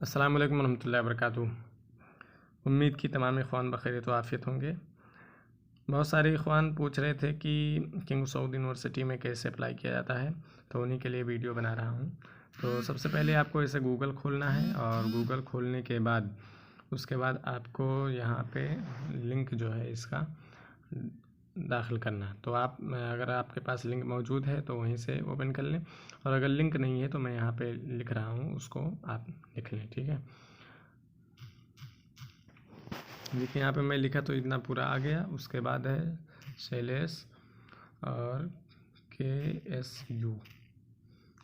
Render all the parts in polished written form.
अस्सलाम वालेकुम रहमतुल्लाहि व बरकातुहू। उम्मीद की तमाम इख़वान बख़ैरियत व आफ़ियत होंगे। बहुत सारे इख़वान पूछ रहे थे कि किंग सऊद यूनिवर्सिटी में कैसे अप्लाई किया जाता है, तो उन्हीं के लिए वीडियो बना रहा हूँ। तो सबसे पहले आपको इसे गूगल खोलना है और गूगल खोलने के बाद उसके बाद आपको यहाँ पे लिंक जो है इसका दाखिल करना है। तो आप अगर आपके पास लिंक मौजूद है तो वहीं से ओपन कर लें, और अगर लिंक नहीं है तो मैं यहाँ पे लिख रहा हूँ, उसको आप लिख लें। ठीक है, देखिए यहाँ पे मैं लिखा तो इतना पूरा आ गया। उसके बाद है शैलेश और KSU।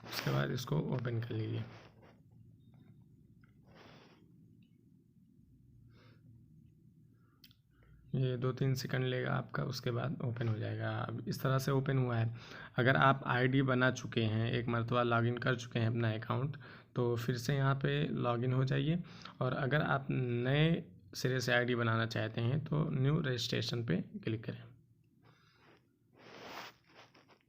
उसके बाद इसको ओपन कर लीजिए। ये 2-3 सेकंड लेगा आपका, उसके बाद ओपन हो जाएगा। अब इस तरह से ओपन हुआ है। अगर आप आईडी बना चुके हैं, एक मरतबा लॉगिन कर चुके हैं अपना अकाउंट, तो फिर से यहाँ पे लॉगिन हो जाइए। और अगर आप नए सिरे से आईडी बनाना चाहते हैं तो न्यू रजिस्ट्रेशन पे क्लिक करें।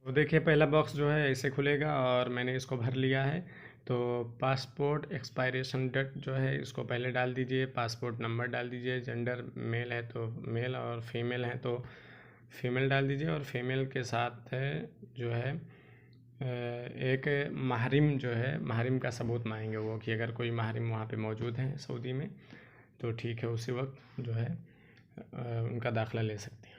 तो देखिए पहला बॉक्स जो है ऐसे खुलेगा और मैंने इसको भर लिया है। तो पासपोर्ट एक्सपायरेशन डेट जो है इसको पहले डाल दीजिए, पासपोर्ट नंबर डाल दीजिए, जेंडर मेल है तो मेल और फीमेल है तो फीमेल डाल दीजिए। और फीमेल के साथ जो है एक महरिम जो है, महरिम का सबूत मांगेंगे वो, कि अगर कोई महरिम वहाँ पे मौजूद है सऊदी में तो ठीक है, उसी वक्त जो है उनका दाखिला ले सकते हैं।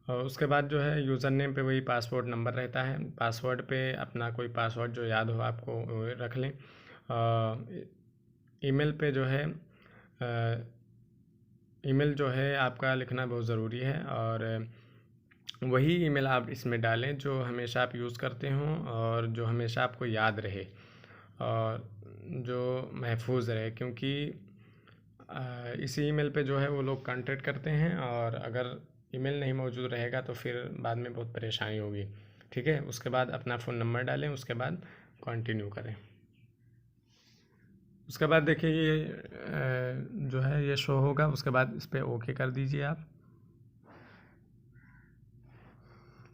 और उसके बाद जो है यूज़र नेम पे वही पासवर्ड नंबर रहता है। पासवर्ड पे अपना कोई पासवर्ड जो याद हो आपको रख लें। ईमेल पे जो है ईमेल जो है आपका लिखना बहुत ज़रूरी है, और वही ईमेल आप इसमें डालें जो हमेशा आप यूज़ करते हों और जो हमेशा आपको याद रहे और जो महफूज रहे, क्योंकि इसी ईमेल पे जो है वो लोग कांटेक्ट करते हैं, और अगर ईमेल नहीं मौजूद रहेगा तो फिर बाद में बहुत परेशानी होगी। ठीक है, उसके बाद अपना फ़ोन नंबर डालें, उसके बाद कंटिन्यू करें। उसके बाद देखिए ये जो है ये शो होगा। उसके बाद इस पर ओके कर दीजिए आप।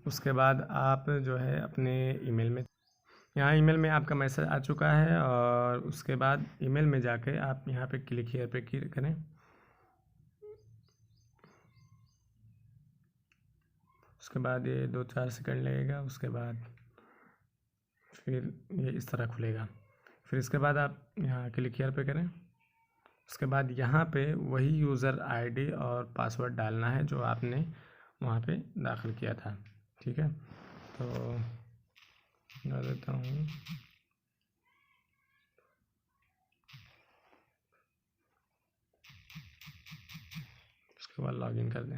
उसके बाद आप जो है अपने ईमेल में, यहाँ ईमेल में आपका मैसेज आ चुका है, और उसके बाद ईमेल में जाके आप यहाँ पे क्लिक हियर पे क्लिक करें। उसके बाद ये 2-4 सेकंड लगेगा। उसके बाद फिर ये इस तरह खुलेगा। फिर इसके बाद आप यहाँ क्लिक हियर पे करें। उसके बाद यहाँ पे वही यूज़र आईडी और पासवर्ड डालना है जो आपने वहाँ पे दाखिल किया था। ठीक है, तो डाल देता हूँ। उसके बाद लॉगिन कर दें।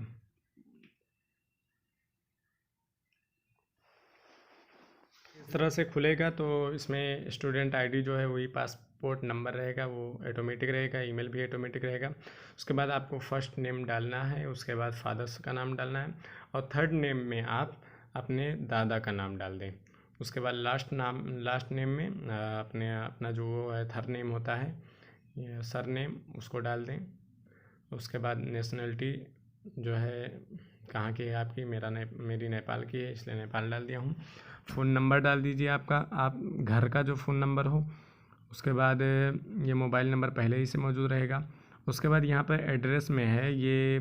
इस तरह से खुलेगा। तो इसमें स्टूडेंट आईडी जो है वही पासपोर्ट नंबर रहेगा, वो ऑटोमेटिक रहेगा, ईमेल भी ऑटोमेटिक रहेगा। उसके बाद आपको फर्स्ट नेम डालना है, उसके बाद फादर्स का नाम डालना है, और थर्ड नेम में आप अपने दादा का नाम डाल दें। उसके बाद लास्ट नेम में अपना जो वो है थर्ड नेम होता है, सर नेम, उसको डाल दें। उसके बाद नेशनलिटी जो है कहाँ की है आपकी, मेरी नेपाल की है, इसलिए नेपाल डाल दिया हूँ। फ़ोन नंबर डाल दीजिए आपका, आप घर का जो फ़ोन नंबर हो। उसके बाद ये मोबाइल नंबर पहले ही से मौजूद रहेगा। उसके बाद यहाँ पर एड्रेस में है ये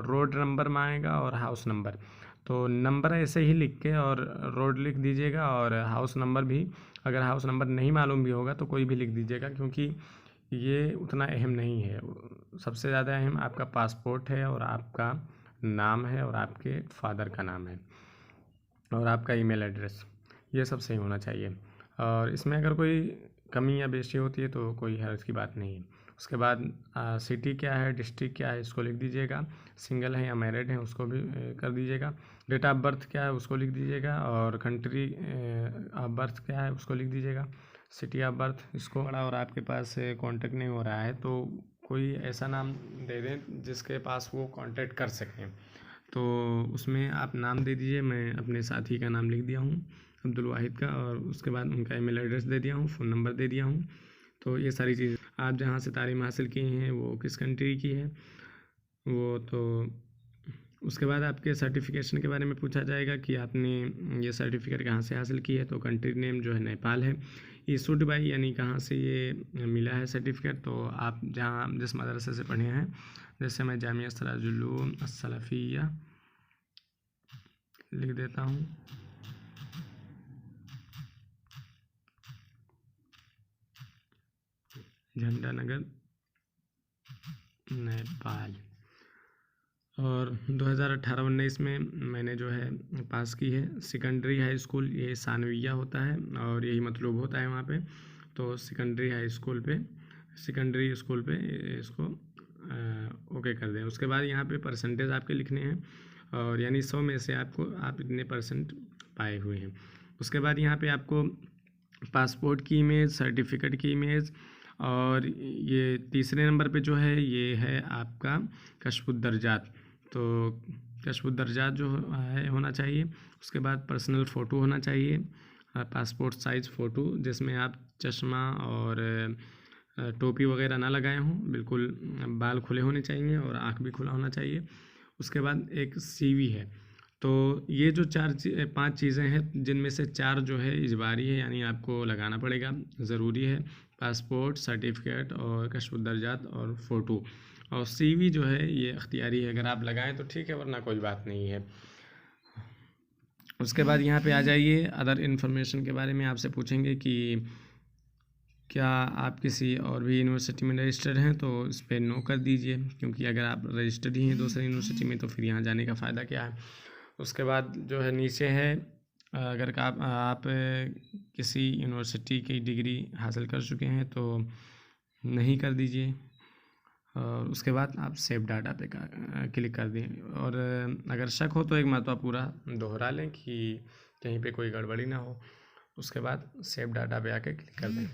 रोड नंबर मांगेगा और हाउस नंबर। तो नंबर ऐसे ही लिख के और रोड लिख दीजिएगा, और हाउस नंबर भी अगर हाउस नंबर नहीं मालूम भी होगा तो कोई भी लिख दीजिएगा, क्योंकि ये उतना अहम नहीं है। सबसे ज़्यादा अहम आपका पासपोर्ट है, और आपका नाम है, और आपके फादर का नाम है, और आपका ईमेल एड्रेस, ये सब सही होना चाहिए। और इसमें अगर कोई कमी या बेशी होती है तो कोई हर्ज की बात नहीं है। उसके बाद सिटी क्या है, डिस्ट्रिक्ट क्या है, इसको लिख दीजिएगा। सिंगल है या मैरिड है उसको भी कर दीजिएगा। डेट ऑफ बर्थ क्या है उसको लिख दीजिएगा, और कंट्री ऑफ बर्थ क्या है उसको लिख दीजिएगा। सिटी ऑफ बर्थ इसको पड़ा, और आपके पास कांटेक्ट नहीं हो रहा है तो कोई ऐसा नाम दे दें जिसके पास वो कांटेक्ट कर सकें। तो उसमें आप नाम दे दीजिए। मैं अपने साथी का नाम लिख दिया हूँ, अब्दुल वाहिद का, और उसके बाद उनका ईमेल एड्रेस दे दिया हूँ, फ़ोन नंबर दे दिया हूँ। तो ये सारी चीज़, आप जहाँ से तालीम हासिल की हैं वो किस कंट्री की है वो, तो उसके बाद आपके सर्टिफिकेशन के बारे में पूछा जाएगा कि आपने ये सर्टिफिकेट कहाँ से हासिल की है। तो कंट्री नेम जो है नेपाल है। इशूड बाई यानी कहाँ से ये मिला है सर्टिफिकेट, तो आप जहाँ जिस मदरसे से पढ़े हैं, जैसे मैं जामिया सिराजुल उलूम अस्सलाफिया लिख देता हूँ, झंडानगर नेपाल। और 2018-19 में मैंने जो है पास की है सेकेंडरी हाई स्कूल, ये सानविया होता है और यही मतलब होता है वहाँ पे। तो सेकेंडरी स्कूल पे इसको ओके कर दें। उसके बाद यहाँ पे परसेंटेज आपके लिखने हैं और यानी 100 में से आप इतने परसेंट पाए हुए हैं। उसके बाद यहाँ पे आपको पासपोर्ट की इमेज, सर्टिफिकेट की इमेज, और ये तीसरे नंबर पे जो है ये है आपका कश्फुद्दर्जात। तो कश्फुद्दर्जात जो है होना चाहिए। उसके बाद पर्सनल फ़ोटो होना चाहिए, पासपोर्ट साइज़ फ़ोटो जिसमें आप चश्मा और टोपी वगैरह ना लगाए हों, बिल्कुल बाल खुले होने चाहिए और आँख भी खुला होना चाहिए। उसके बाद एक सीवी है। तो ये जो 5 चीज़ें हैं जिनमें से 4 जो है इजबारी है, यानी आपको लगाना पड़ेगा, ज़रूरी है। पासपोर्ट, सर्टिफिकेट और कश्फुद्दर्जात और फ़ोटो, और सीवी जो है ये अख्तियारी है, अगर आप लगाएं तो ठीक है, वरना कोई बात नहीं है। उसके बाद यहाँ पे आ जाइए, अदर इन्फॉर्मेशन के बारे में आपसे पूछेंगे कि क्या आप किसी और भी यूनिवर्सिटी में रजिस्टर्ड हैं, तो इस पर नो कर दीजिए, क्योंकि अगर आप रजिस्टर्ड ही हैं दूसरी यूनिवर्सिटी में तो फिर यहाँ जाने का फ़ायदा क्या है। उसके बाद जो है नीचे है, अगर आप किसी यूनिवर्सिटी की डिग्री हासिल कर चुके हैं तो नहीं कर दीजिए। और उसके बाद आप सेव डाटा पे क्लिक कर दें, और अगर शक हो तो एक मरतबा पूरा दोहरा लें कि कहीं पे कोई गड़बड़ी ना हो। उसके बाद सेव डाटा पे आके क्लिक कर दें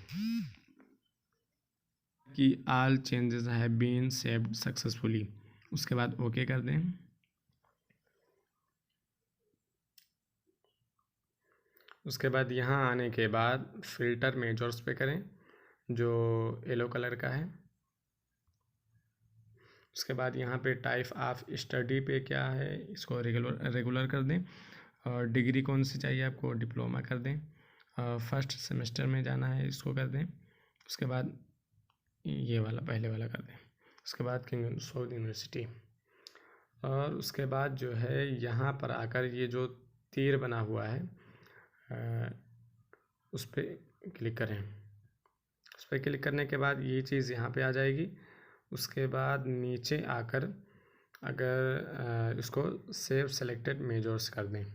कि all changes have been saved successfully. उसके बाद ओके कर दें। उसके बाद यहाँ आने के बाद फ़िल्टर मेजर्स पे करें जो येलो कलर का है। उसके बाद यहाँ पे टाइप ऑफ स्टडी पे क्या है, इसको रेगुलर कर दें। और डिग्री कौन सी चाहिए आपको, डिप्लोमा कर दें। फर्स्ट सेमेस्टर में जाना है, इसको कर दें। उसके बाद ये वाला पहले वाला कर दें। उसके बाद किंग सऊद यूनिवर्सिटी। और उसके बाद जो है यहाँ पर आकर ये जो तीर बना हुआ है उस पर क्लिक करें। उस पर क्लिक करने के बाद ये चीज़ यहाँ पे आ जाएगी। उसके बाद नीचे आकर अगर इसको सेव सेलेक्टेड मेजर्स कर दें।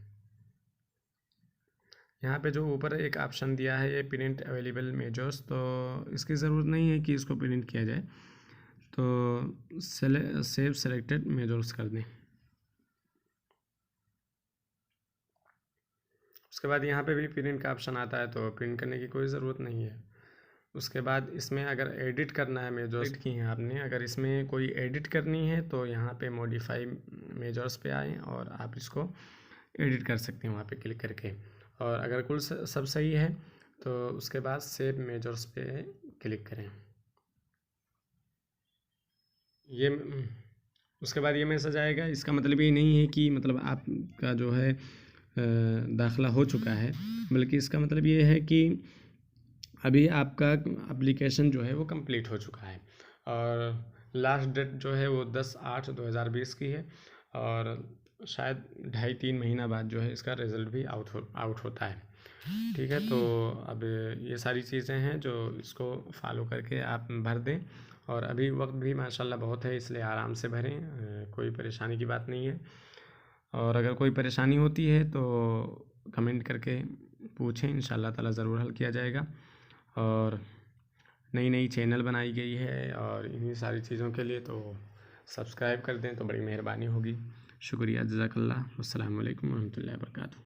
यहाँ पे जो ऊपर एक ऑप्शन दिया है ये प्रिंट अवेलेबल मेजर्स, तो इसकी ज़रूरत नहीं है कि इसको प्रिंट किया जाए, तो सेव सेलेक्टेड मेजर्स कर दें। उसके बाद यहाँ पे भी प्रिंट का ऑप्शन आता है, तो प्रिंट करने की कोई ज़रूरत नहीं है। उसके बाद इसमें अगर एडिट करना है, मेजर्स की हैं आपने, अगर इसमें कोई एडिट करनी है तो यहाँ पे मॉडिफाई मेजर्स पे आएँ और आप इसको एडिट कर सकते हैं वहाँ पे क्लिक करके। और अगर कुल सब सही है तो उसके बाद सेव मेजर्स पे क्लिक करें। ये उसके बाद ये मैसेज आएगा। इसका मतलब ये नहीं है कि मतलब आपका जो है दाखिला हो चुका है, बल्कि इसका मतलब ये है कि अभी आपका एप्लीकेशन जो है वो कंप्लीट हो चुका है। और लास्ट डेट जो है वो 10/8/2020 की है, और शायद 2.5-3 महीना बाद जो है इसका रिज़ल्ट भी आउट होता है। ठीक है, तो अब ये सारी चीज़ें हैं जो इसको फॉलो करके आप भर दें। और अभी वक्त भी माशाल्लाह बहुत है, इसलिए आराम से भरें, कोई परेशानी की बात नहीं है। और अगर कोई परेशानी होती है तो कमेंट करके पूछें, इंशाल्लाह ताला ज़रूर हल किया जाएगा। और नई चैनल बनाई गई है और इन्हीं सारी चीज़ों के लिए तो सब्सक्राइब कर दें तो बड़ी मेहरबानी होगी। शुक्रिया, जज़ाकल्लाह। अस्सलामु अलैकुम वरहमतुल्लाहि वबरकातुहू।